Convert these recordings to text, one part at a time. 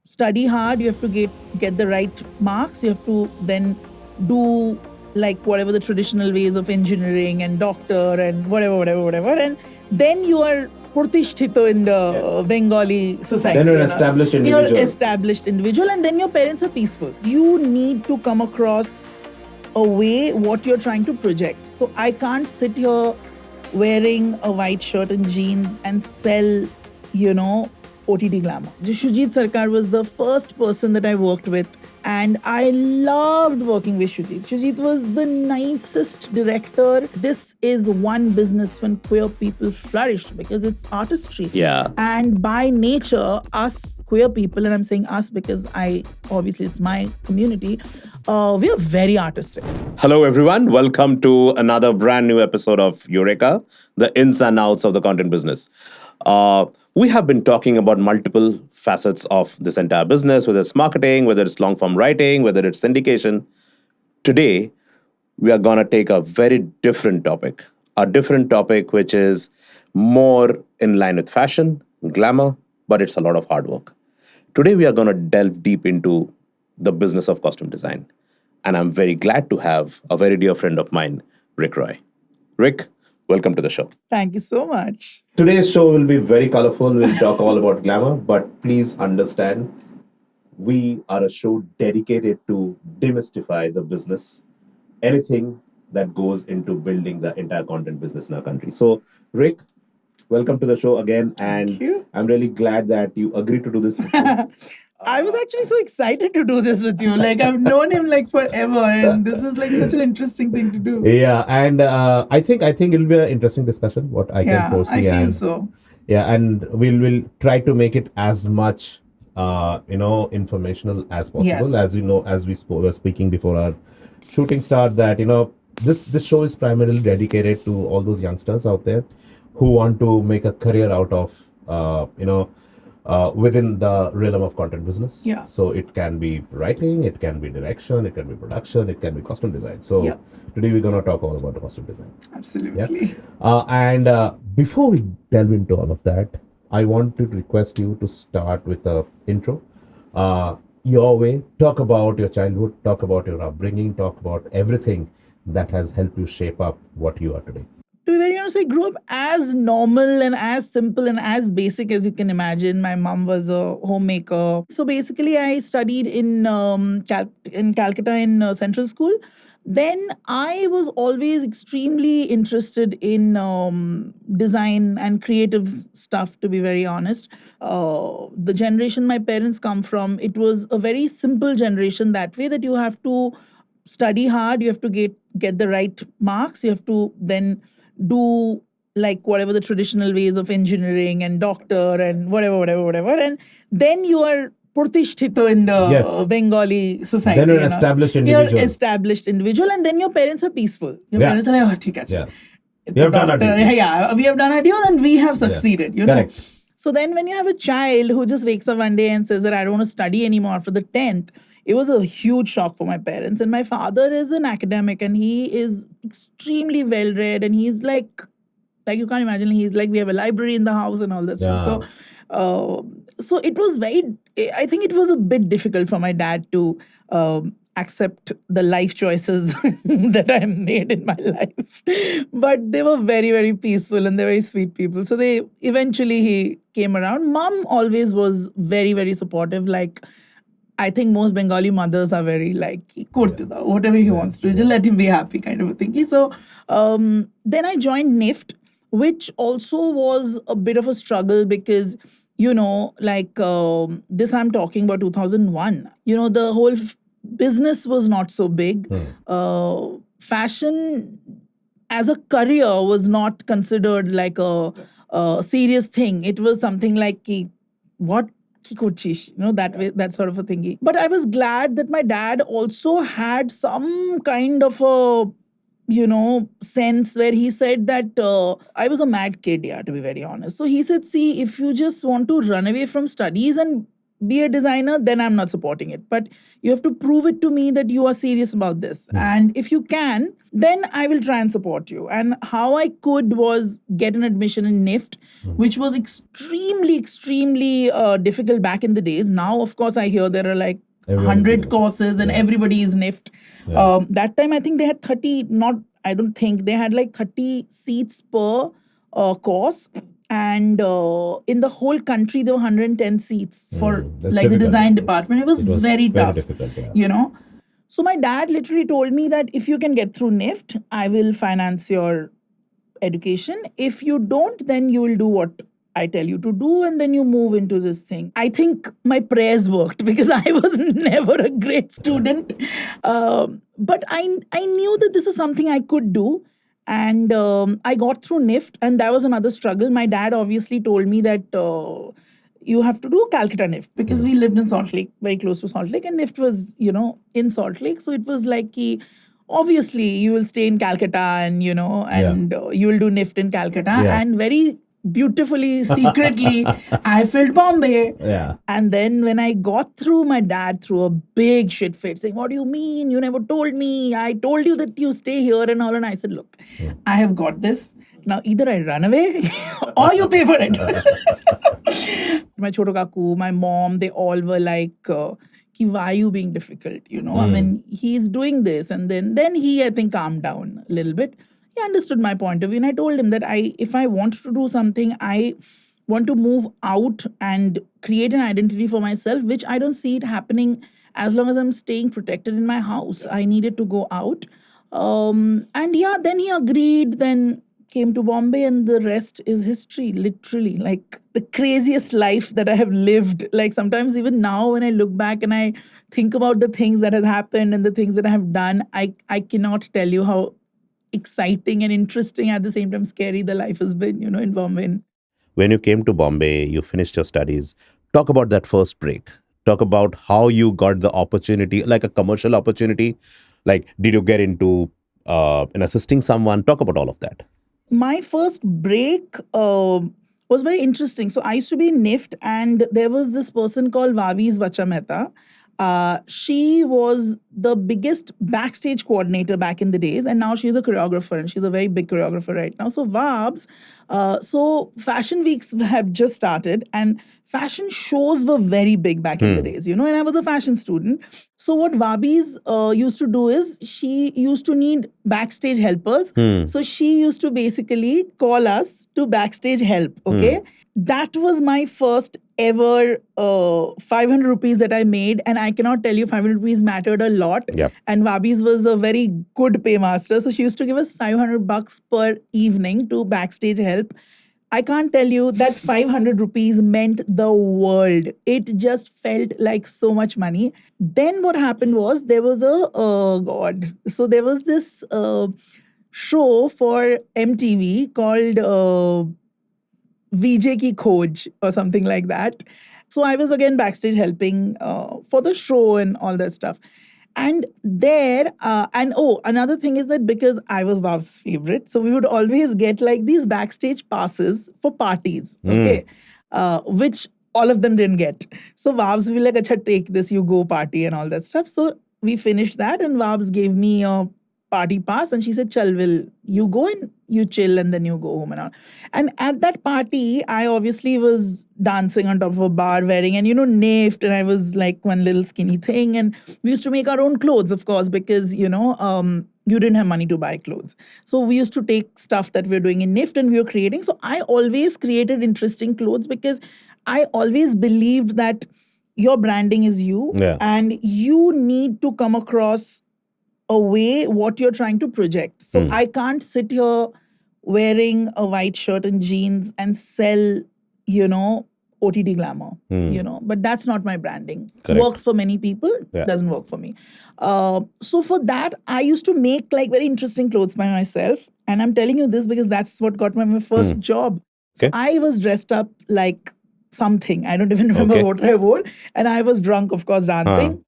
study hard, you have to get the right marks, you have to then do like whatever the traditional ways of engineering and doctor and whatever, and then you are Purtishthito in the Bengali society. Then you're an established individual. You're established individual, and then your parents are peaceful. You need to come across a way what you're trying to project. So I can't sit here wearing a white shirt and jeans and sell, OTT glamour. Shujit Sarkar was the first person that I worked with, and I loved working with Shujit. Shujit was the nicest director. This is one business when queer people flourished because it's artistry. Yeah. And by nature, us queer people, and I'm saying us because obviously it's my community, we are very artistic. Hello, everyone. Welcome to another brand new episode of Eureka, the ins and outs of the content business. We have been talking about multiple facets of this entire business, whether it's marketing, whether it's long-form writing, whether it's syndication. Today, we are going to take a very different topic, which is more in line with fashion, glamour, but it's a lot of hard work. Today, we are going to delve deep into the business of costume design. And I'm very glad to have a very dear friend of mine, Rick Roy. Rick, welcome to the show. Thank you so much. Today's show will be very colorful. We'll talk all about glamour, but please understand, we are a show dedicated to demystify the business, anything that goes into building the entire content business in our country. So, Rick, welcome to the show again. And Thank you. I'm really glad that you agreed to do this with me. I was actually so excited to do this with you. Like, I've known him like forever, and this is like such an interesting thing to do. Yeah, and I think it'll be an interesting discussion. What I can foresee, I feel so. Yeah, and we'll try to make it as much informational as possible. Yes. As you know, as we were speaking before our shooting start, that this show is primarily dedicated to all those youngsters out there who want to make a career out of within the realm of content business. Yeah. So it can be writing, it can be direction, it can be production, it can be costume design. So today we're going to talk all about the costume design. Absolutely. Yeah. And before we delve into all of that, I want to request you to start with a intro. Your way, talk about your childhood, talk about your upbringing, talk about everything that has helped you shape up what you are today. To be very honest, I grew up as normal and as simple and as basic as you can imagine. My mom was a homemaker. So basically, I studied in Calcutta in Central School. Then I was always extremely interested in design and creative stuff, to be very honest. The generation my parents come from, it was a very simple generation that way, that you have to study hard, you have to get the right marks, you have to then do like whatever the traditional ways of engineering and doctor and whatever, and then you are Purtishthito in the Bengali society. Then you're an established individual. You're established individual, and then your parents are peaceful. Your parents are like, oh, theek hai, Yeah. it's We a have done our doctor. duty. Yeah, we have done our duty and we have succeeded, Correct. So then when you have a child who just wakes up one day and says that I don't want to study anymore after the 10th, it was a huge shock for my parents. And my father is an academic and he is extremely well-read, and he's like you can't imagine, he's like, we have a library in the house and all that stuff. So it was I think it was a bit difficult for my dad to accept the life choices that I made in my life. But they were very, very peaceful and they're very sweet people. So he came around. Mom always was very, very supportive. Like, I think most Bengali mothers are very like, korte dao, whatever he wants to do, just let him be happy kind of a thing. So then I joined NIFT, which also was a bit of a struggle because, this I'm talking about 2001. The whole business was not so big. Fashion as a career was not considered like a serious thing. It was something like, what? That way, that sort of a thingy. But I was glad that my dad also had some kind of a sense where he said that I was a mad kid, to be very honest. So he said, see, if you just want to run away from studies and be a designer, then I'm not supporting it. But you have to prove it to me that you are serious about this. And if you can, then I will try and support you. And how I could was get an admission in NIFT, which was extremely, extremely difficult back in the days. Now, of course, I hear there are like Everyone's 100 doing it. courses and Yeah. everybody is NIFT. Yeah. That time, I think they had 30, not, I don't think, they had like 30 seats per course. And in the whole country, there were 110 seats for That's like the difficult. design department. It was very tough, difficult, yeah. you know. So my dad literally told me that if you can get through NIFT, I will finance your education. If you don't, then you will do what I tell you to do, and then you move into this thing. I think my prayers worked because I was never a great student, but I knew that this is something I could do. And I got through NIFT, and that was another struggle. My dad obviously told me that you have to do Calcutta NIFT because we lived in Salt Lake, very close to Salt Lake, and NIFT was, in Salt Lake. So it was like, obviously, you will stay in Calcutta and, and you will do NIFT in Calcutta. Yeah. And very beautifully, secretly, I filled Bombay. Yeah. And then when I got through, my dad threw a big shit fit saying, "What do you mean? You never told me. I told you that you stay here and all." And I said, "Look, I have got this. Now either I run away or you pay for it." My choto kaku, my mom, they all were like, why are you being difficult? I mean, he's doing this. And then he, I think, calmed down a little bit. He understood my point of view. And I told him that if I want to do something, I want to move out and create an identity for myself, which I don't see it happening as long as I'm staying protected in my house. I needed to go out. And yeah, then he agreed, then came to Bombay, and the rest is history, literally. Like the craziest life that I have lived. Like sometimes even now when I look back and I think about the things that have happened and the things that I have done, I cannot tell you how exciting and interesting, at the same time scary, the life has been, in Bombay. When you came to Bombay, you finished your studies. Talk about that first break. Talk about how you got the opportunity, like a commercial opportunity. Like, did you get into in assisting someone? Talk about all of that. My first break was very interesting. So I used to be in NIFT, and there was this person called Vavi's Vacha Mehta. She was the biggest backstage coordinator back in the days, and now she's a choreographer, and she's a very big choreographer right now. So Vabs, so fashion weeks have just started, and fashion shows were very big back in the days, and I was a fashion student. So what Vabis used to do is she used to need backstage helpers. So she used to basically call us to backstage help, okay? That was my first ever 500 rupees that I made. And I cannot tell you, 500 rupees mattered a lot. Yep. And Vabi's was a very good paymaster. So she used to give us 500 bucks per evening to backstage help. I can't tell you that 500 rupees meant the world. It just felt like so much money. Then what happened was there was so there was this show for MTV called VJ Ki Khoj or something like that. So I was again backstage helping for the show and all that stuff. And there, another thing is that because I was Vav's favorite, so we would always get like these backstage passes for parties, okay, which all of them didn't get. So Vav's will be like, "Acha, take this, you go party," and all that stuff. So we finished that, and Vav's gave me a party pass, and she said, "Chal, will you go and you chill and then you go home and all." And at that party, I obviously was dancing on top of a bar wearing, and NIFT, and I was like one little skinny thing. And we used to make our own clothes, of course, because, you didn't have money to buy clothes. So we used to take stuff that we were doing in NIFT and we were creating. So I always created interesting clothes because I always believed that your branding is you, and you need to come across a way what you're trying to project. So I can't sit here wearing a white shirt and jeans and sell, OTT glamour, but that's not my branding. Correct. Works for many people, doesn't work for me. So for that, I used to make like very interesting clothes by myself. And I'm telling you this because that's what got me my first job. So I was dressed up like something. I don't even remember what I wore. And I was drunk, of course, dancing.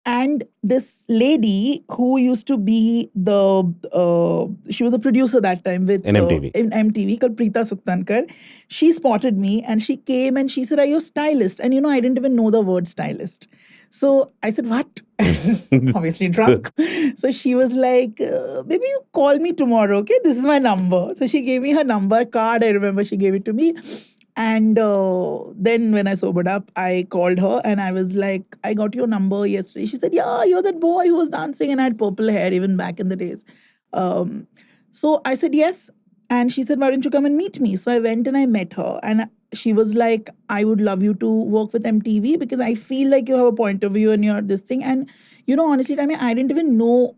And this lady who used to be she was a producer that time with In MTV. in MTV called Preeta Suktankar. She spotted me and she came and she said, "Are you a stylist?" And I didn't even know the word stylist. So I said, "What?" Obviously drunk. So she was like, "Maybe you call me tomorrow, okay? This is my number." So she gave me her number card. I remember she gave it to me. And then when I sobered up, I called her and I was like, "I got your number yesterday." She said, "Yeah, you're that boy who was dancing and I had purple hair even back in the days." Um, so I said, "Yes." And she said, "Why don't you come and meet me?" So I went and I met her. And she was like, "I would love you to work with MTV because I feel like you have a point of view and you're this thing." And, honestly, Tammy, I didn't even know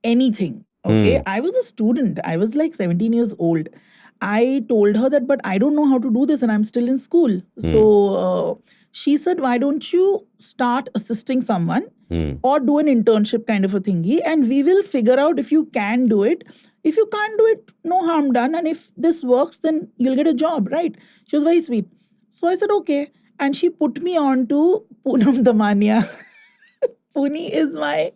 anything. Okay. I was a student. I was like 17 years old. I told her that, but I don't know how to do this and I'm still in school. So she said, "Why don't you start assisting someone or do an internship kind of a thingy and we will figure out if you can do it. If you can't do it, no harm done. And if this works, then you'll get a job, right?" She was very sweet. So I said, "Okay." And she put me on to Poonam Damania. Puni is my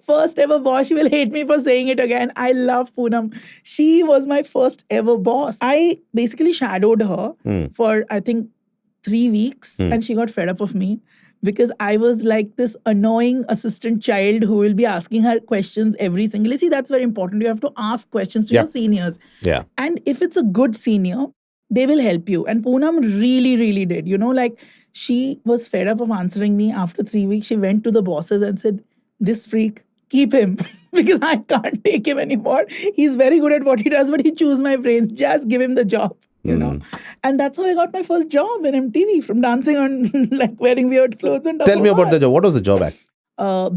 first ever boss. She will hate me for saying it again. I love Poonam. She was my first ever boss. I basically shadowed her for, I think, 3 weeks and she got fed up of me because I was like this annoying assistant child who will be asking her questions every single. See, that's very important. You have to ask questions to your seniors. Yeah. And if it's a good senior, they will help you. And Poonam really, really did. Like she was fed up of answering me after 3 weeks. She went to the bosses and said, "This freak, keep him because I can't take him anymore. He's very good at what he does, but he chews my brains. Just give him the job." And that's how I got my first job in MTV from dancing on like wearing weird clothes and Tell me about the job. What was the job at?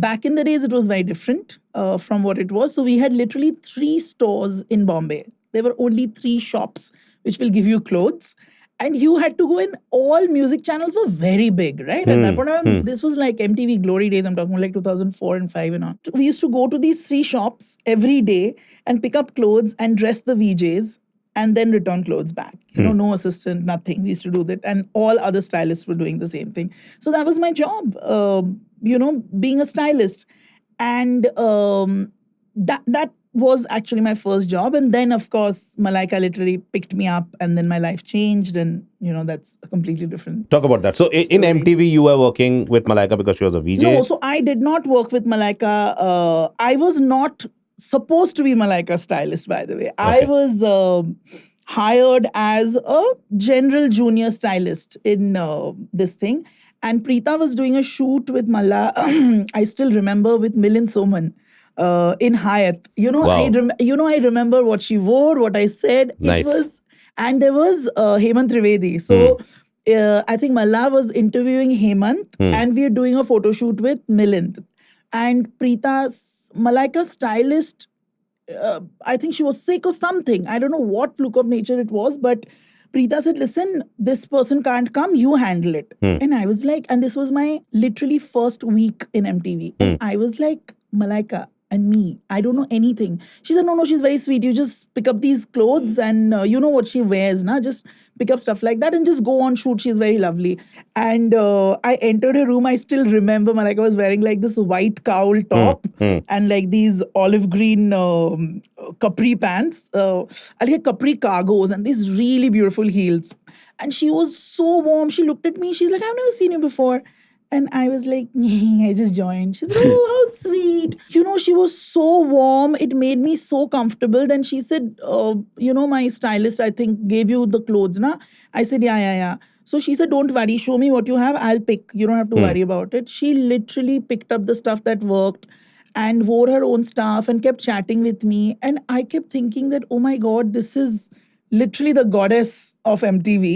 Back in the days, it was very different from what it was. So we had literally 3 stores in Bombay. There were only 3 shops which will give you clothes. And you had to go in. All music channels were very big, right? At that point, this was like MTV glory days. I'm talking like 2004 and 5 and on. We used to go to these 3 shops every day and pick up clothes and dress the VJs and then return clothes back. No assistant, nothing. We used to do that. And all other stylists were doing the same thing. So that was my job, being a stylist. And that was actually my first job. And then, of course, Malaika literally picked me up and then my life changed. And, that's a completely different. Talk about that. So in MTV, you were working with Malaika because she was a VJ? No, so I did not work with Malaika. I was not supposed to be Malaika's stylist, by the way. I was hired as a general junior stylist in this thing. And Preeta was doing a shoot with Malla, I still remember, with Milind Soman in Hyatt. I remember what she wore, what I said. Nice. And there was Hemant Trivedi. So I think Malla was interviewing Hemant and we were doing a photo shoot with Milind. And Malaika's stylist, I think she was sick or something. I don't know what fluke of nature it was, but Preeta said, "Listen, this person can't come, you handle it." And I was like, and this was my literally first week in MTV. And I was like, "Malaika and me, I don't know anything." She said, No, she's very sweet. You just pick up these clothes and you know what she wears, na? Just pick up stuff like that and just go on shoot. She's very lovely." And I entered her room. I still remember Malaika was wearing like this white cowl top and like these olive green capri pants, like capri cargos and these really beautiful heels. And she was so warm. She looked at me. She's like, "I've never seen you before." And I was like, "I just joined." She's like, "Oh, how sweet." She was so warm. It made me so comfortable. Then she said, "My stylist, I think, gave you the clothes, na?" I said, Yeah. So she said, "Don't worry. Show me what you have. I'll pick. You don't have to worry about it." She literally picked up the stuff that worked and wore her own stuff and kept chatting with me. And I kept thinking that, oh my God, this is literally the goddess of MTV.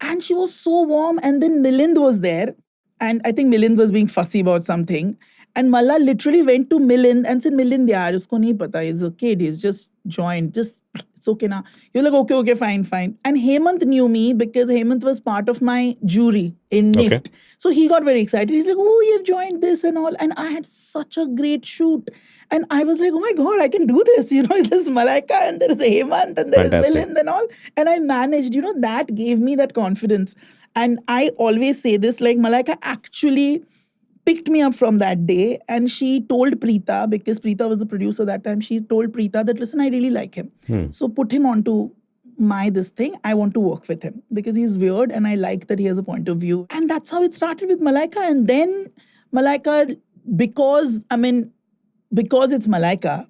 And she was so warm. And then Milind was there. And I think Milind was being fussy about something. And Malla literally went to Milind and said, "Milind, yaar, usko nahi pata. He's a kid. He's just joined. It's okay now." You're like, okay, fine. And Hemant knew me because Hemant was part of my jury in NIFT. Okay. So he got very excited. He's like, "Oh, you've joined this and all." And I had such a great shoot. And I was like, "Oh my God, I can do this." There's Malaika and there's Hemant and there's Milind and all. And I managed, that gave me that confidence. And I always say this, like Malaika actually picked me up from that day, and she told Preeta, because Preeta was the producer that time, she told Preeta that, listen, I really like him. So put him onto my this thing. I want to work with him because he's weird and I like that he has a point of view. And that's how it started with Malaika. And then Malaika, because because it's Malaika,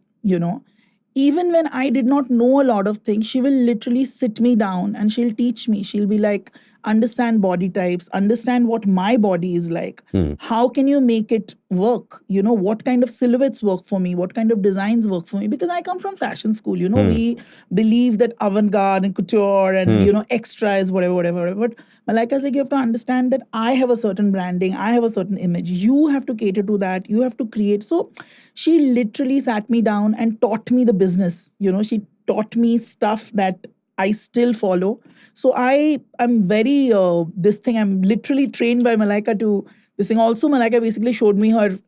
even when I did not know a lot of things, she will literally sit me down and she'll teach me. She'll be like, understand body types, understand what my body is like. How can you make it work? What kind of silhouettes work for me? What kind of designs work for me? Because I come from fashion school, we believe that avant-garde and couture and, extra is whatever, whatever, whatever. But Malaika's like, you have to understand that I have a certain branding, I have a certain image. You have to cater to that. You have to create. So she literally sat me down and taught me the business. She taught me stuff that I still follow. So I'm very, I'm literally trained by Malaika to this thing. Also, Malaika basically showed me her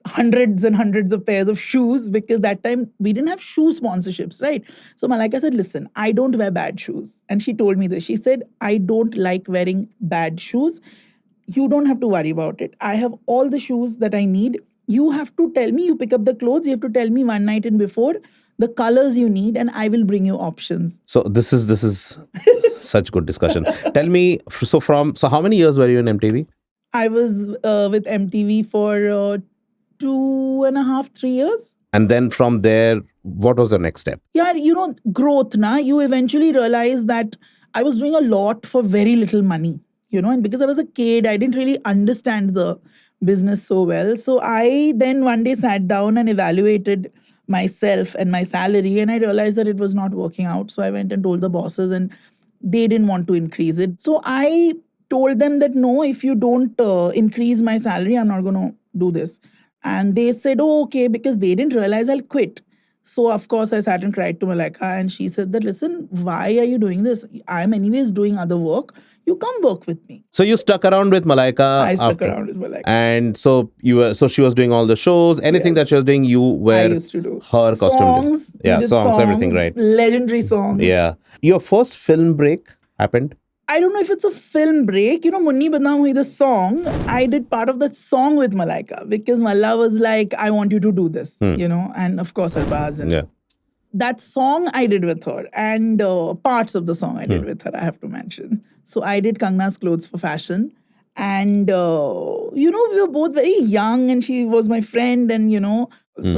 hundreds and hundreds of pairs of shoes, because that time we didn't have shoe sponsorships, right? So Malaika said, listen, I don't wear bad shoes. And she told me this. She said, I don't like wearing bad shoes. You don't have to worry about it. I have all the shoes that I need. You have to tell me, you pick up the clothes, you have to tell me one night in before the colors you need, and I will bring you options. So this is such good discussion. Tell me, so how many years were you in MTV? I was with MTV for 2.5, 3 years. And then from there, what was the next step? Yeah, growth, you eventually realize that I was doing a lot for very little money, and because I was a kid, I didn't really understand the business so well. So I then one day sat down and evaluated myself and my salary, and I realized that it was not working out. So I went and told the bosses, and they didn't want to increase it. So I told them that, no, if you don't increase my salary, I'm not going to do this. And they said, oh, okay, because they didn't realize I'll quit. So, of course, I sat and cried to Malaika, and she said that, listen, why are you doing this? I'm anyways doing other work. You come work with me. So you stuck around with Malaika. I stuck around with Malaika. And so she was doing all the shows. Anything that she was doing, you were I used to do her costume. Songs. Yeah, songs, everything, right? Legendary songs. Yeah. Your first film break happened? I don't know if it's a film break. Munni Badnaam Hui, the song, I did part of that song with Malaika, because Malla was like, I want you to do this, and of course Arbaz. And that song I did with her, and parts of the song I did with her, I have to mention. So I did Kangna's clothes for fashion. And, we were both very young, and she was my friend. And, so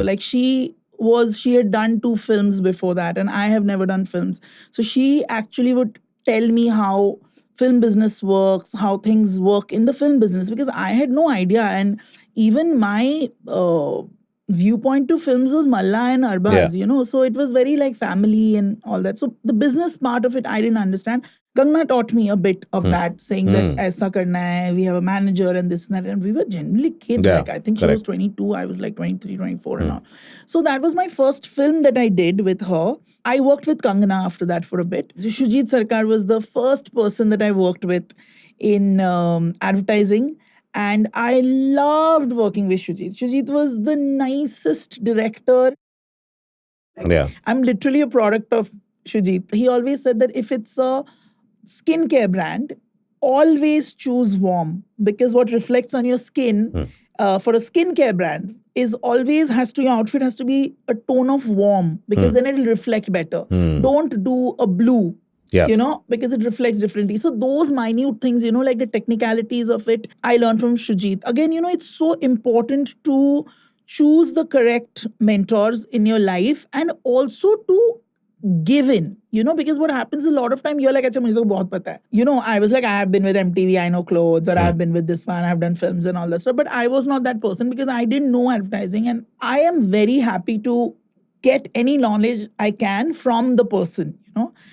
like she had done 2 films before that, and I have never done films. So she actually would tell me how film business works, how things work in the film business, because I had no idea. And even my viewpoint to films was Malla and Arbaz, so it was very like family and all that. So the business part of it, I didn't understand. Kangna taught me a bit of that, saying that aisa karna hai, we have a manager and this and that. And we were generally kids. Like I think she was 22, I was like 23, 24 and all. So that was my first film that I did with her. I worked with Kangana after that for a bit. Shujit Sarkar was the first person that I worked with in advertising. And I loved working with Shujit. Shujit was the nicest director. I'm literally a product of Shujit. He always said that if it's a skincare brand, always choose warm, because what reflects on your skin for a skincare brand is always your outfit has to be a tone of warm, because then it'll reflect better. Don't do a blue. Because it reflects differently. So those minute things, like the technicalities of it, I learned from Shujit. Again, it's so important to choose the correct mentors in your life, and also to give in, because what happens a lot of time, you're like, acha, mujhe to bahut pata hai. I was like, I have been with MTV, I know clothes, or I've been with this one, I've done films and all that stuff. But I was not that person, because I didn't know advertising, and I am very happy to get any knowledge I can from the person,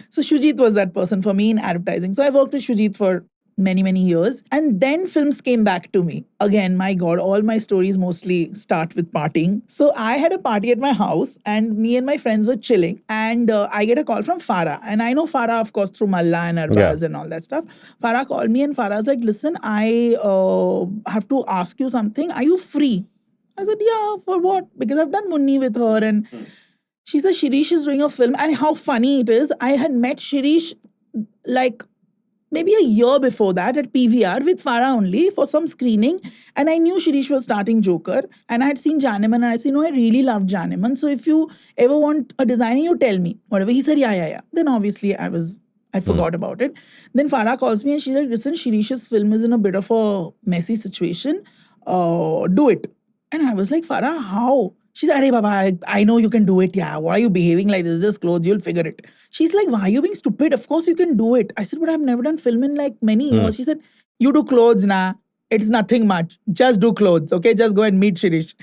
So Shujit was that person for me in advertising. So I worked with Shujit for many, many years. And then films came back to me. Again, my God, all my stories mostly start with partying. So I had a party at my house, and me and my friends were chilling. And I get a call from Farah. And I know Farah, of course, through Malla and Arbaz and all that stuff. Farah called me, and Farah's like, listen, I have to ask you something. Are you free? I said, yeah, for what? Because I've done Munni with her. And she said, Shirish is doing a film. And how funny it is, I had met Shirish like maybe a year before that at PVR with Farah only for some screening. And I knew Shirish was starting Joker. And I had seen Janeman and I said, no, I really loved Janeman. So if you ever want a designer, you tell me. Whatever. He said, yeah. Then obviously I forgot about it. Then Farah calls me and she's like, listen, Shirish's film is in a bit of a messy situation. Do it. And I was like, Farah, how? She's like, Arey Baba, I know you can do it. Yeah, why are you behaving like this? Just clothes, you'll figure it. She's like, why are you being stupid? Of course you can do it. I said, but I've never done film in like many years. She said, you do clothes now. It's nothing much. Just do clothes, okay? Just go and meet Shirish.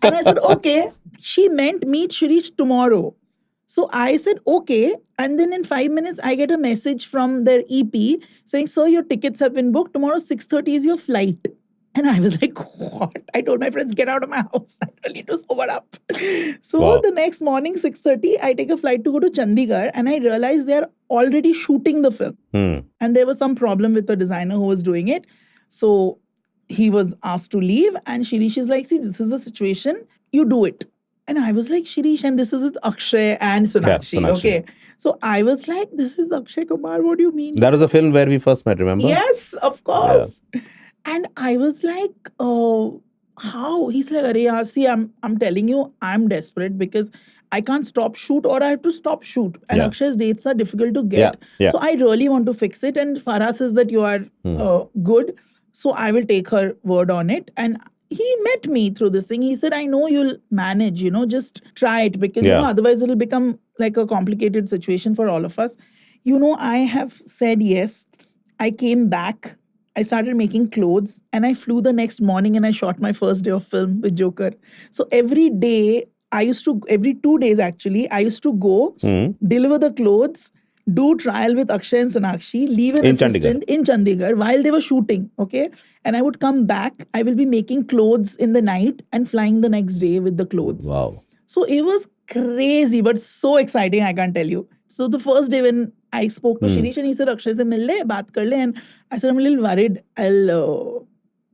And I said, okay. She meant meet Shirish tomorrow. So I said, okay. And then in 5 minutes, I get a message from their EP saying, sir, your tickets have been booked. Tomorrow 6:30 is your flight. And I was like, what? I told my friends, get out of my house. I need to sober up. So the next morning, 6:30, I take a flight to go to Chandigarh and I realized they're already shooting the film. And there was some problem with the designer who was doing it. So he was asked to leave and Shirish is like, see, this is the situation. You do it. And I was like, Shirish, and this is with Akshay and Sonakshi. Sonakshi. Okay. So I was like, this is Akshay Kumar. What do you mean? That was a film where we first met, remember? Yes, of course. Yeah. And I was like, oh, how? He's like, Arey, see, I'm telling you, I'm desperate because I can't stop shoot or I have to stop shoot. And Akshay's dates are difficult to get. So I really want to fix it. And Farah says that you are good. So I will take her word on it. And he met me through this thing. He said, I know you'll manage, just try it because, otherwise it'll become like a complicated situation for all of us. I have said yes. I came back. I started making clothes and I flew the next morning and I shot my first day of film with Joker. So every day, every 2 days actually, I used to go, deliver the clothes, do trial with Akshay and Sonakshi, leave an assistant in Chandigarh while they were shooting, okay? And I would come back, I will be making clothes in the night and flying the next day with the clothes. Wow. So it was crazy, but so exciting, I can't tell you. So the first day when I spoke to Shirish and he said, Akshay se mil le, baat kar le. And I said, I'm a little worried.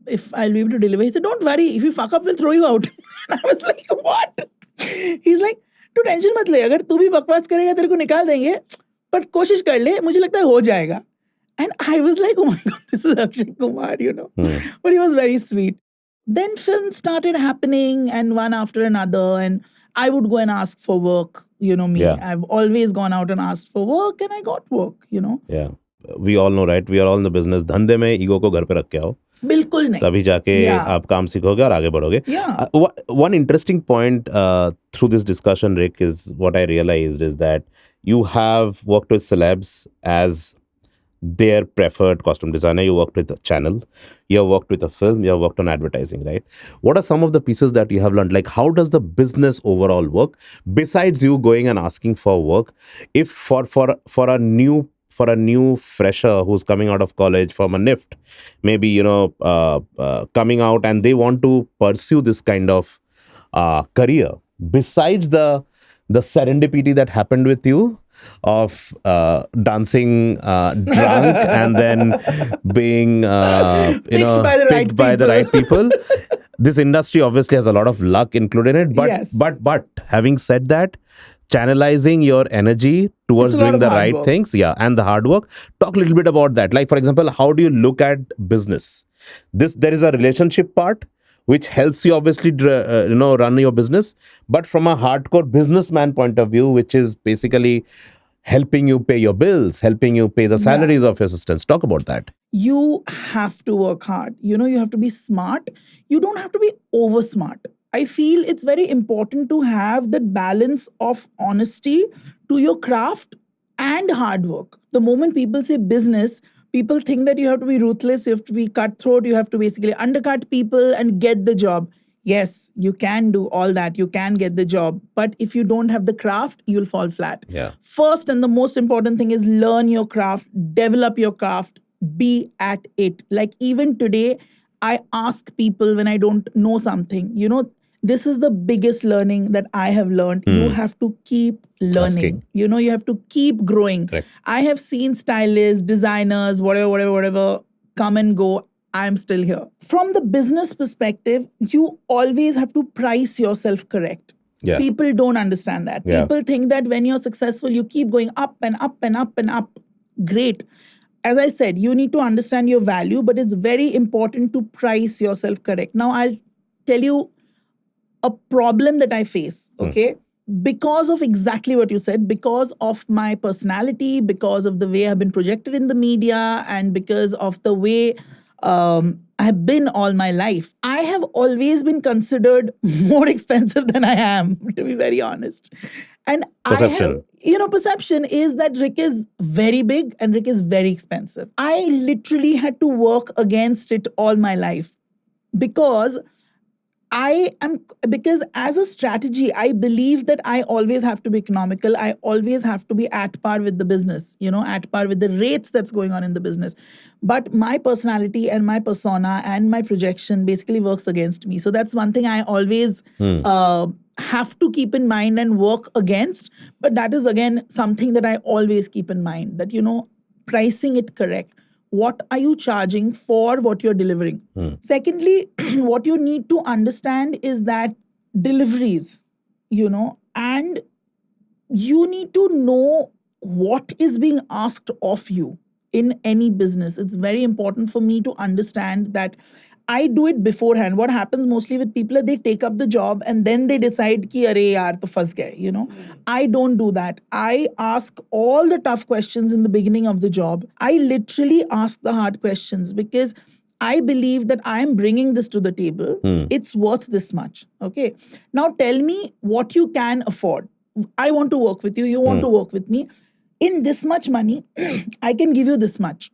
If I'll be able to deliver. He said, don't worry. If you fuck up, we'll throw you out. And I was like, what? He's like, तू tension मत ले. अगर तू भी बकवास करेगा तेरे को निकाल देंगे. But कोशिश कर ले. मुझे लगता है हो जाएगा. And I was like, oh my God, this is Akshay Kumar, But he was very sweet. Then films started happening and one after another. And I would go and ask for work. Me. Yeah. I've always gone out and asked for work and I got work, Yeah. We all know, right? We are all in the business. धंधे में ego को घर पे रख के आओ. बिल्कुल नहीं. तभी जाके आप काम सीखोगे और आगे बढ़ोगे. Yeah. One interesting point through this discussion, Rick, is what I realized is that you have worked with celebs as their preferred costume designer. You worked with a channel, you have worked with a film, you have worked on advertising, right? What are some of the pieces that you have learned? Like, how does the business overall work besides you going and asking for work? If for a new fresher who's coming out of college from a NIFT, maybe coming out and they want to pursue this kind of career, besides the serendipity that happened with you of dancing drunk and then being picked by the right people. This industry obviously has a lot of luck included in it, but yes. but having said that, channelizing your energy towards doing the right things, and the hard work. Talk a little bit about that. Like, for example, how do you look at business? There is a relationship part which helps you obviously run your business, but from a hardcore businessman point of view, which is basically helping you pay your bills, helping you pay the salaries of your assistants. Talk about that. You have to work hard. You have to be smart. You don't have to be over smart. I feel it's very important to have that balance of honesty to your craft and hard work. The moment people say business, people think that you have to be ruthless, you have to be cutthroat, you have to basically undercut people and get the job. Yes, you can do all that. You can get the job. But if you don't have the craft, you'll fall flat. Yeah. First and the most important thing is learn your craft, develop your craft, be at it. Like even today, I ask people when I don't know something, this is the biggest learning that I have learned. You have to keep learning. Asking. You have to keep growing. Correct. I have seen stylists, designers, whatever, come and go. I'm still here. From the business perspective, you always have to price yourself correct. Yeah. People don't understand that. Yeah. People think that when you're successful, you keep going up and up and up and up. Great. as I said, you need to understand your value, but it's very important to price yourself correct. Now, I'll tell you a problem that I face, okay? Because of exactly what you said, because of my personality, because of the way I've been projected in the media, and because of the way I have been all my life, I have always been considered more expensive than I am, to be very honest. And Perception. perception is that Rick is very big and Rick is very expensive. I literally had to work against it all my life because because as a strategy, I believe that I always have to be economical. I always have to be at par with the business, at par with the rates that's going on in the business. But my personality and my persona and my projection basically works against me. So that's one thing I always have to keep in mind and work against. But that is, again, something that I always keep in mind that, pricing it correct. What are you charging for what you're delivering? Secondly, what you need to understand is that deliveries, and you need to know what is being asked of you in any business. It's very important for me to understand that I do it beforehand. What happens mostly with people is they take up the job and then they decide ki arey yaar to fas gaye, I don't do that. I ask all the tough questions in the beginning of the job. I literally ask the hard questions because I believe that I'm bringing this to the table. It's worth this much. Okay. Now tell me what you can afford. I want to work with you. You want to work with me. In this much money, I can give you this much.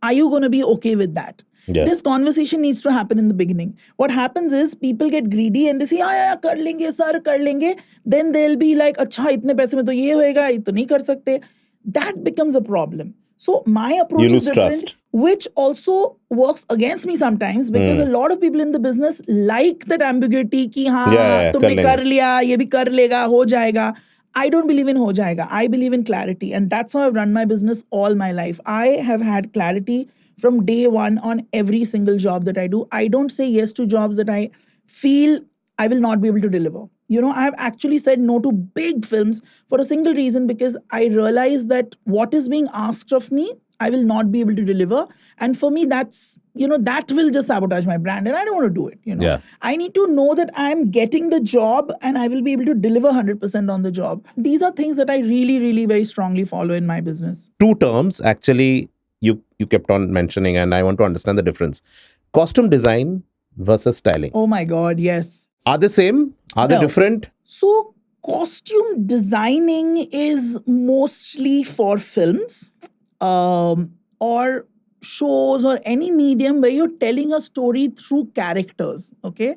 Are you going to be okay with that? Yeah. This conversation needs to happen in the beginning. What happens is people get greedy and they say, yeah, kar lenge, sir, kar lenge. Then they'll be like, acha, itne paise mein to ye hoega, ye to nahi kar sakte. That becomes a problem. So my approach You is lose different, trust. which also works against me sometimes because a lot of people in the business like that ambiguity ki haan, Yeah, tumne kar kar lenge. liya, ye bhi kar lega, ho jayega. I don't believe in ho jayega. I believe in clarity. And that's how I've run my business all my life. I have had clarity from day one on every single job that I do. I don't say yes to jobs that I feel I will not be able to deliver. I have actually said no to big films for a single reason because I realize that what is being asked of me, I will not be able to deliver. And for me, that's, that will just sabotage my brand and I don't want to do it. Yeah. I need to know that I'm getting the job and I will be able to deliver 100% on the job. These are things that I really, really very strongly follow in my business. Two terms actually you kept on mentioning, and I want to understand the difference. Costume design versus styling. Oh my God, yes. Are they same? Are they No. different? So, costume designing is mostly for films or shows or any medium where you're telling a story through characters. Okay.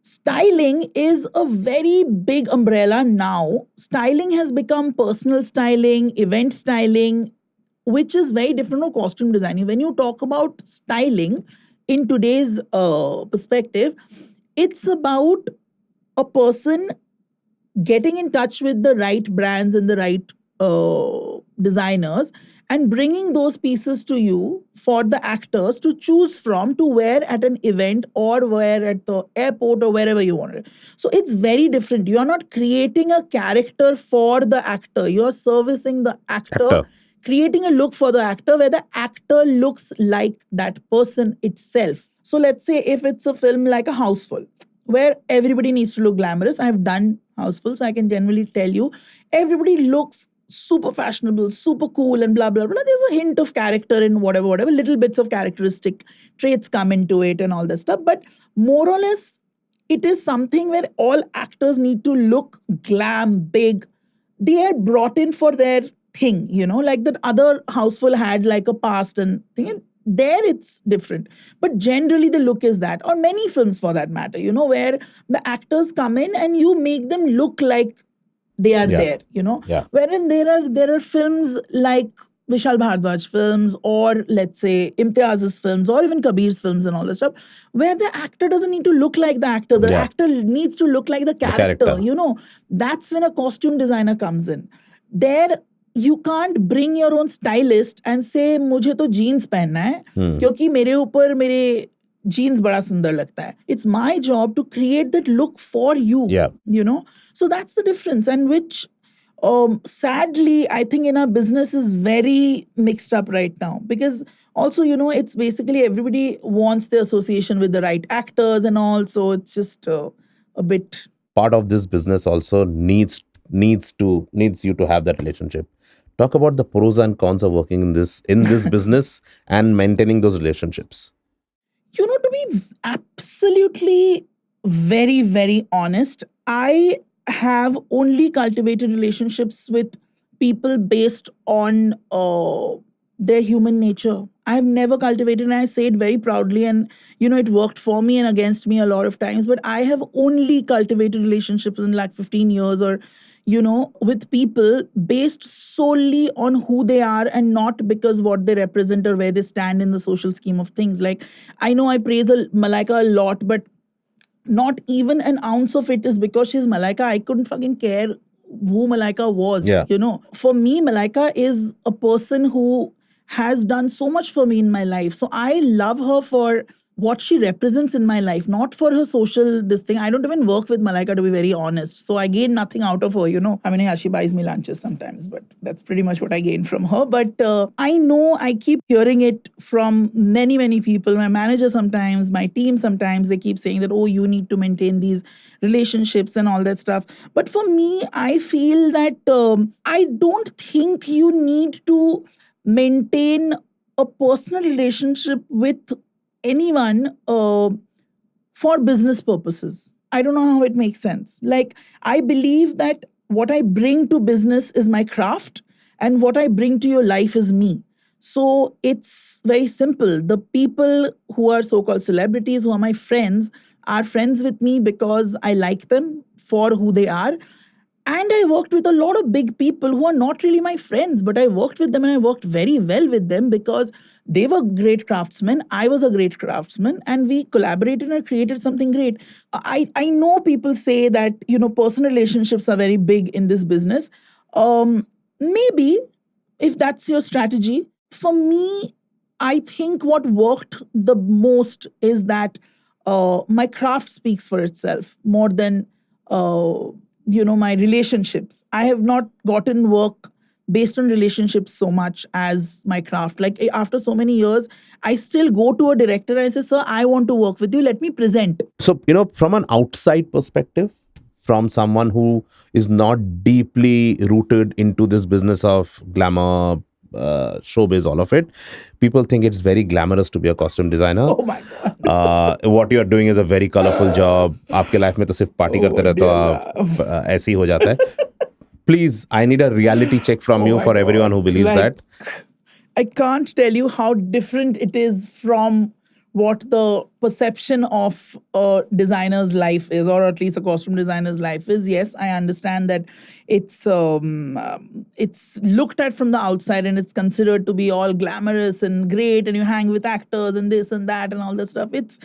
Styling is a very big umbrella now. Styling has become personal styling, event styling, which is very different from costume designing. When you talk about styling in today's perspective, it's about a person getting in touch with the right brands and the right designers and bringing those pieces to you for the actors to choose from to wear at an event or wear at the airport or wherever you want it. So it's very different. You're not creating a character for the actor. You're servicing the actor. Creating a look for the actor where the actor looks like that person itself. So let's say if it's a film like A Houseful, where everybody needs to look glamorous. I've done Houseful, so I can generally tell you, everybody looks super fashionable, super cool, and blah, blah, blah. There's a hint of character in whatever, little bits of characteristic traits come into it and all that stuff. But more or less, it is something where all actors need to look glam, big. They are brought in for their thing, like that other Houseful had like a past and thing. And there it's different. But generally the look is that, or many films for that matter, where the actors come in and you make them look like they are there, Yeah. Wherein there are films like Vishal Bhardwaj films or let's say Imtiaz's films or even Kabir's films and all that stuff, where the actor doesn't need to look like the actor. The actor needs to look like the character. That's when a costume designer comes in. There you can't bring your own stylist and say मुझे तो jeans पहनना है क्योंकि मेरे ऊपर मेरे jeans बड़ा सुंदर लगता है. It's my job to create that look for you. Yeah. So that's the difference, and which Sadly, I think in our business is very mixed up right now because also, it's basically everybody wants the association with the right actors and all. So it's just a bit. Part of this business also needs you to have that relationship. Talk about the pros and cons of working in this business and maintaining those relationships. To be absolutely very, very honest, I have only cultivated relationships with people based on their human nature. I've never cultivated, and I say it very proudly, and it worked for me and against me a lot of times, but I have only cultivated relationships in like 15 years or with people based solely on who they are and not because what they represent or where they stand in the social scheme of things. Like, I know I praise Malaika a lot, but not even an ounce of it is because she's Malaika. I couldn't fucking care who Malaika was. Yeah. For me, Malaika is a person who has done so much for me in my life. So I love her for what she represents in my life, not for her social this thing. I don't even work with Malaika, to be very honest. So I gain nothing out of her. I mean, yeah, she buys me lunches sometimes, but that's pretty much what I gain from her. But I know I keep hearing it from many, many people. My manager sometimes, my team sometimes, they keep saying that, oh, you need to maintain these relationships and all that stuff. But for me, I feel that I don't think you need to maintain a personal relationship with anyone for business purposes. I don't know how it makes sense. Like, I believe that what I bring to business is my craft, and what I bring to your life is me. So it's very simple. The people who are so called celebrities, who are friends with me because I like them for who they are. And I worked with a lot of big people who are not really my friends, but I worked with them and I worked very well with them because they were great craftsmen. I was a great craftsman, and we collaborated and created something great. I know people say that, personal relationships are very big in this business. Maybe if that's your strategy. For me, I think what worked the most is that my craft speaks for itself more than my relationships. I have not gotten work based on relationships so much as my craft. Like, after so many years, I still go to a director and I say, sir, I want to work with you. Let me present. So, from an outside perspective, from someone who is not deeply rooted into this business of glamour, showbiz, all of it, people think it's very glamorous to be a costume designer. Oh my God. What you are doing is a very colorful job. आपके life में तो सिर्फ party करते रहते हो आप, ऐसे ही हो जाता है. Please, I need a reality check from you for everyone who believes that. I can't tell you how different it is from what the perception of a designer's life is, or at least a costume designer's life is. Yes, I understand that it's looked at from the outside and it's considered to be all glamorous and great, and you hang with actors and this and that and all that stuff. It's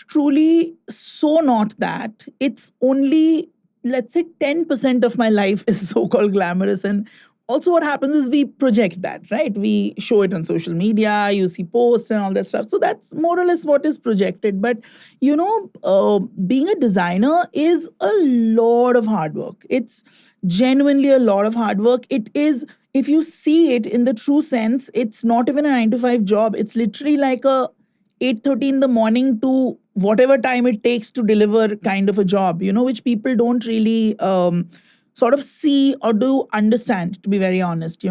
truly so not that. It's only, let's say, 10% of my life is so-called glamorous. And also what happens is we project that, right? We show it on social media, you see posts and all that stuff. So that's more or less what is projected. But, being a designer is a lot of hard work. It's genuinely a lot of hard work. It is, if you see it in the true sense, it's not even a 9 to 5 job. It's literally like a 8:30 in the morning to whatever time it takes to deliver kind of a job, which people don't really sort of see or do understand, to be very honest.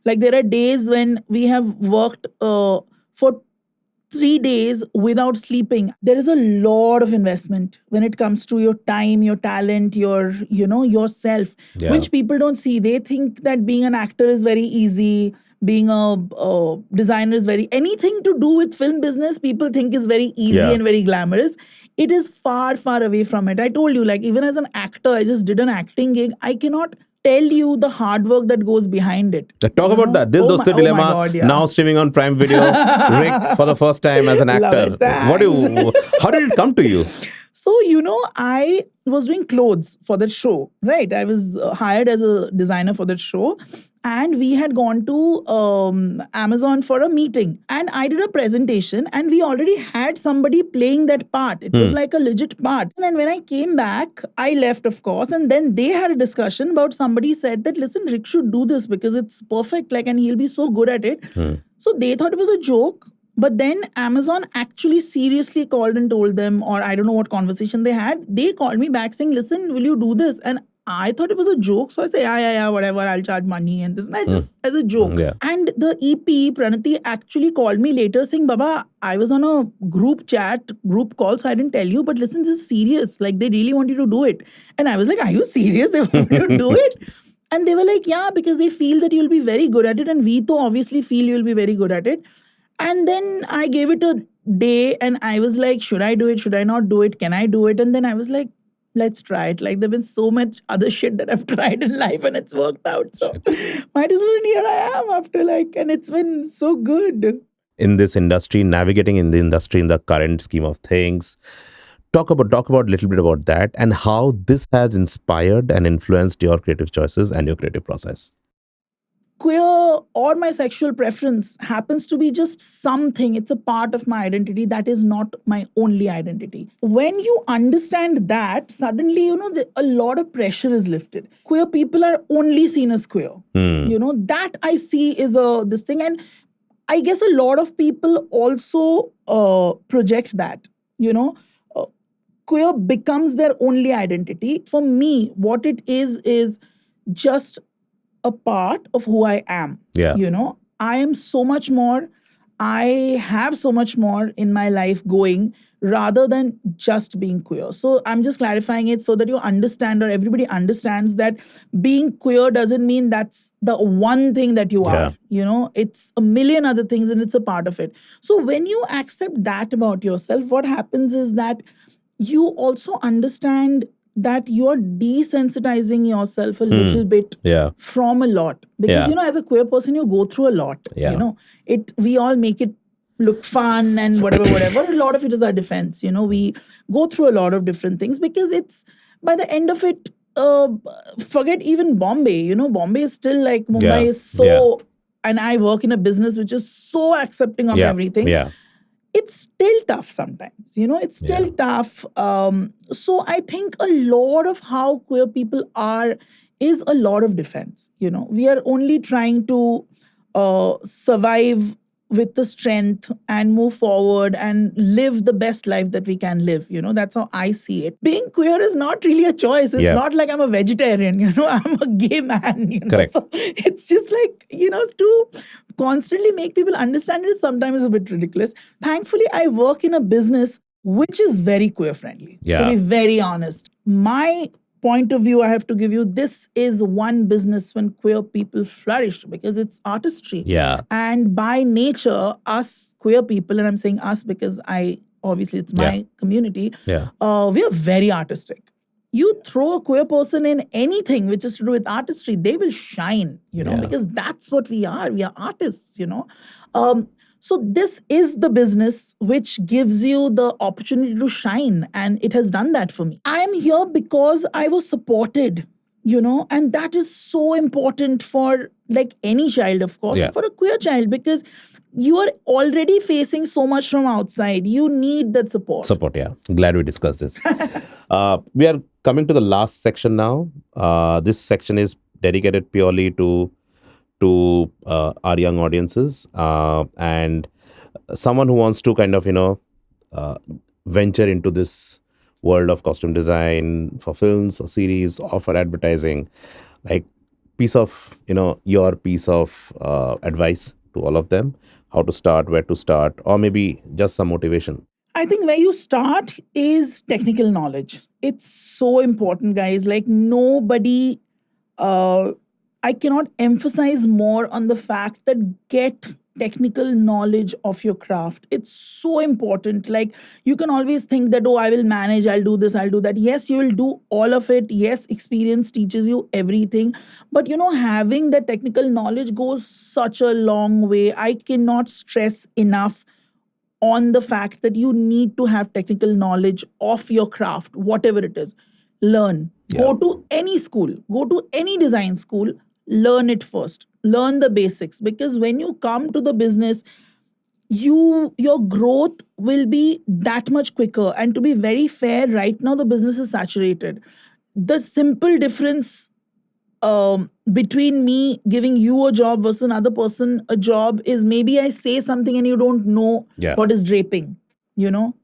Like, there are days when we have worked for 3 days without sleeping. There is a lot of investment when it comes to your time, your talent, yourself, Yeah. which people don't see. They think that being an actor is very easy. Being a designer is anything to do with film business, people think is very easy Yeah. and very glamorous. It is far, far away from it. I told you, like, even as an actor, I just did an acting gig. I cannot tell you the hard work that goes behind it. Talk about that. Dil Dosti Dilemma, God, yeah. now streaming on Prime Video. Rick, for the first time as an Love actor. it. Thanks. How did it come to you? So, I was doing clothes for that show, right? I was hired as a designer for that show. And we had gone to Amazon for a meeting. And I did a presentation, and we already had somebody playing that part. It was like a legit part. And then when I came back, I left, of course. And then they had a discussion about somebody said that, listen, Rick should do this because it's perfect, like, and he'll be so good at it. So they thought it was a joke. But then Amazon actually seriously called and told them, or I don't know what conversation they had. They called me back saying, listen, will you do this? And I thought it was a joke. So I say, yeah, whatever, I'll charge money and this. And I just as a joke. Yeah. And the EP, Pranati, actually called me later saying, Baba, I was on a group call, so I didn't tell you, but listen, this is serious. Like, they really want you to do it. And I was like, are you serious? They want me to do it? And they were like, yeah, because they feel that you'll be very good at it. And we too obviously feel you'll be very good at it. And then I gave it a day and I was like, should I do it? Should I not do it? Can I do it? And then I was like, let's try it. Like, there's been so much other shit that I've tried in life and it's worked out. So might as well, and here I am after and it's been so good. In this industry, navigating in the industry in the current scheme of things, talk about a little bit about that and how this has inspired and influenced your creative choices and your creative process. Queer or my sexual preference happens to be just something. It's a part of my identity that is not my only identity. When you understand that, suddenly, a lot of pressure is lifted. Queer people are only seen as queer. That I see is this thing. And I guess a lot of people also project that, queer becomes their only identity. For me, what it is just a part of who I am. Yeah. I am so much more. I have so much more in my life going rather than just being queer. So I'm just clarifying it so that you understand, or everybody understands, that being queer doesn't mean that's the one thing that you are. It's a million other things and it's a part of it. So when you accept that about yourself, what happens is that you also understand that you are desensitizing yourself a little bit from a lot. Because, as a queer person, you go through a lot. We all make it look fun and whatever. A lot of it is our defense. We go through a lot of different things because it's, by the end of it, forget even Bombay. Bombay is still like Mumbai is so, and I work in a business which is so accepting of everything. It's still tough sometimes, it's still tough. So I think a lot of how queer people are is a lot of defense. We are only trying to survive with the strength and move forward and live the best life that we can live. That's how I see it. Being queer is not really a choice. It's not like I'm a vegetarian, I'm a gay man, Correct. So it's just like, to constantly make people understand it sometimes is a bit ridiculous. Thankfully, I work in a business which is very queer friendly. Yeah. To be very honest, my point of view I have to give you, this is one business when queer people flourish because it's artistry. Yeah. And by nature, us queer people, and I'm saying us because obviously it's my community, we are very artistic. You throw a queer person in anything which is to do with artistry, they will shine, because that's what we are. We are artists, So this is the business which gives you the opportunity to shine. And it has done that for me. I am here because I was supported, and that is so important for like any child, of course, and for a queer child, because you are already facing so much from outside. You need that support. Glad we discussed this. We are coming to the last section now. This section is dedicated purely to our young audiences and someone who wants to kind of venture into this world of costume design for films or series or for advertising. Like your piece of advice to all of them, how to start, where to start, or maybe just some motivation. I think where you start is technical knowledge. It's so important, guys. Like nobody, I cannot emphasize more on the fact that get technical knowledge of your craft. It's so important. Like you can always think that, I will manage, I'll do this, I'll do that. Yes, you will do all of it. Yes, experience teaches you everything. But having that technical knowledge goes such a long way. I cannot stress enough on the fact that you need to have technical knowledge of your craft, whatever it is. Learn. Go to any school, go to any design school, learn it first. Learn the basics, because when you come to the business, your growth will be that much quicker. And to be very fair, right now the business is saturated. The simple difference between me giving you a job versus another person a job is maybe I say something and you don't know what is draping,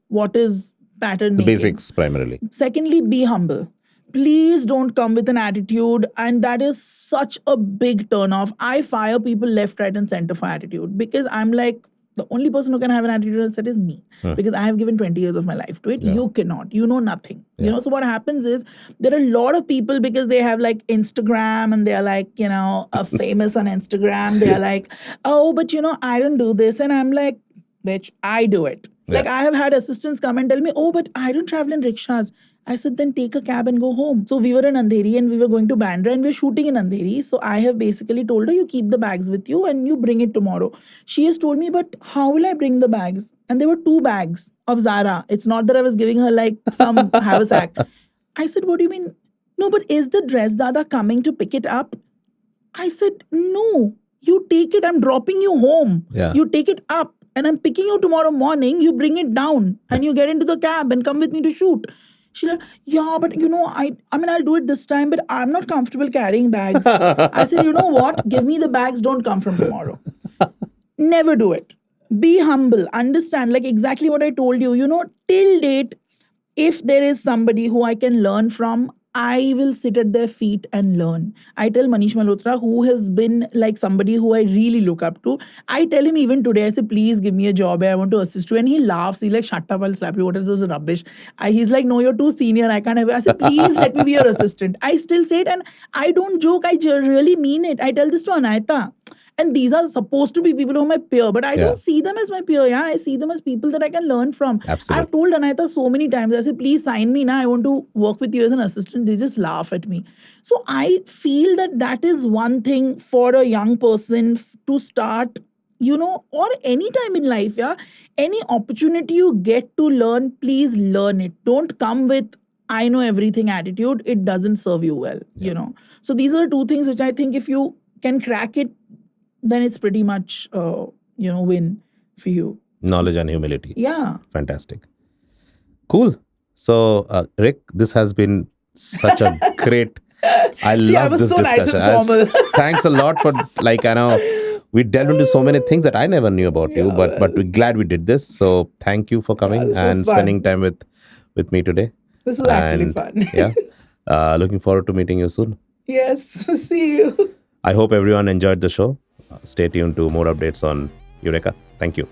what is pattern The making. basics primarily. Secondly, be humble. Please don't come with an attitude, and that is such a big turn off. I fire people left, right, and center for attitude, because I'm like, the only person who can have an attitude on set is me, because I have given 20 years of my life to it. You cannot. You know nothing. So what happens is there are a lot of people, because they have like Instagram and they're like, famous on Instagram. They're like, oh, but I don't do this. And I'm like, bitch, I do it. Like I have had assistants come and tell me, oh, but I don't travel in rickshaws. I said, then take a cab and go home. So we were in Andheri and we were going to Bandra and we were shooting in Andheri. So I have basically told her, you keep the bags with you and you bring it tomorrow. She has told me, but how will I bring the bags? And there were 2 bags of Zara. It's not that I was giving her like some haversack. I said, what do you mean? No, but is the dress dada coming to pick it up? I said, no, you take it. I'm dropping you home. You take it up and I'm picking you tomorrow morning. You bring it down and you get into the cab and come with me to shoot. She's like, yeah, but I mean, I'll do it this time, but I'm not comfortable carrying bags. I said, you know what? Give me the bags. Don't come from tomorrow. Never do it. Be humble. Understand, like exactly what I told you. Till date, if there is somebody who I can learn from, I will sit at their feet and learn. I tell Manish Malhotra, who has been like somebody who I really look up to, I tell him even today, I say, please give me a job. I want to assist you. And he laughs. He's like, shut up, I'll slap you. What is this rubbish? He's like, no, you're too senior. I can't have it. I say, please let me be your assistant. I still say it, and I don't joke. I really mean it. I tell this to Anayata. And these are supposed to be people who are my peer, but I don't see them as my peer. Yeah, I see them as people that I can learn from. Absolutely. I've told Anayata so many times, I said, please sign me now. I want to work with you as an assistant. They just laugh at me. So I feel that is one thing for a young person to start, or any time in life, any opportunity you get to learn, please learn it. Don't come with, I know everything attitude. It doesn't serve you well, So these are the 2 things which I think if you can crack it, then it's pretty much, win for you. Knowledge and humility. Yeah. Fantastic. Cool. So, Rick, this has been such a great... I love this so discussion. Nice and formal. Thanks a lot for, I know, we delved into so many things that I never knew about you, but we're glad we did this. So, thank you for coming and spending time with me today. This was actually fun. Looking forward to meeting you soon. Yes. See you. I hope everyone enjoyed the show. Stay tuned to more updates on Eureka. Thank you.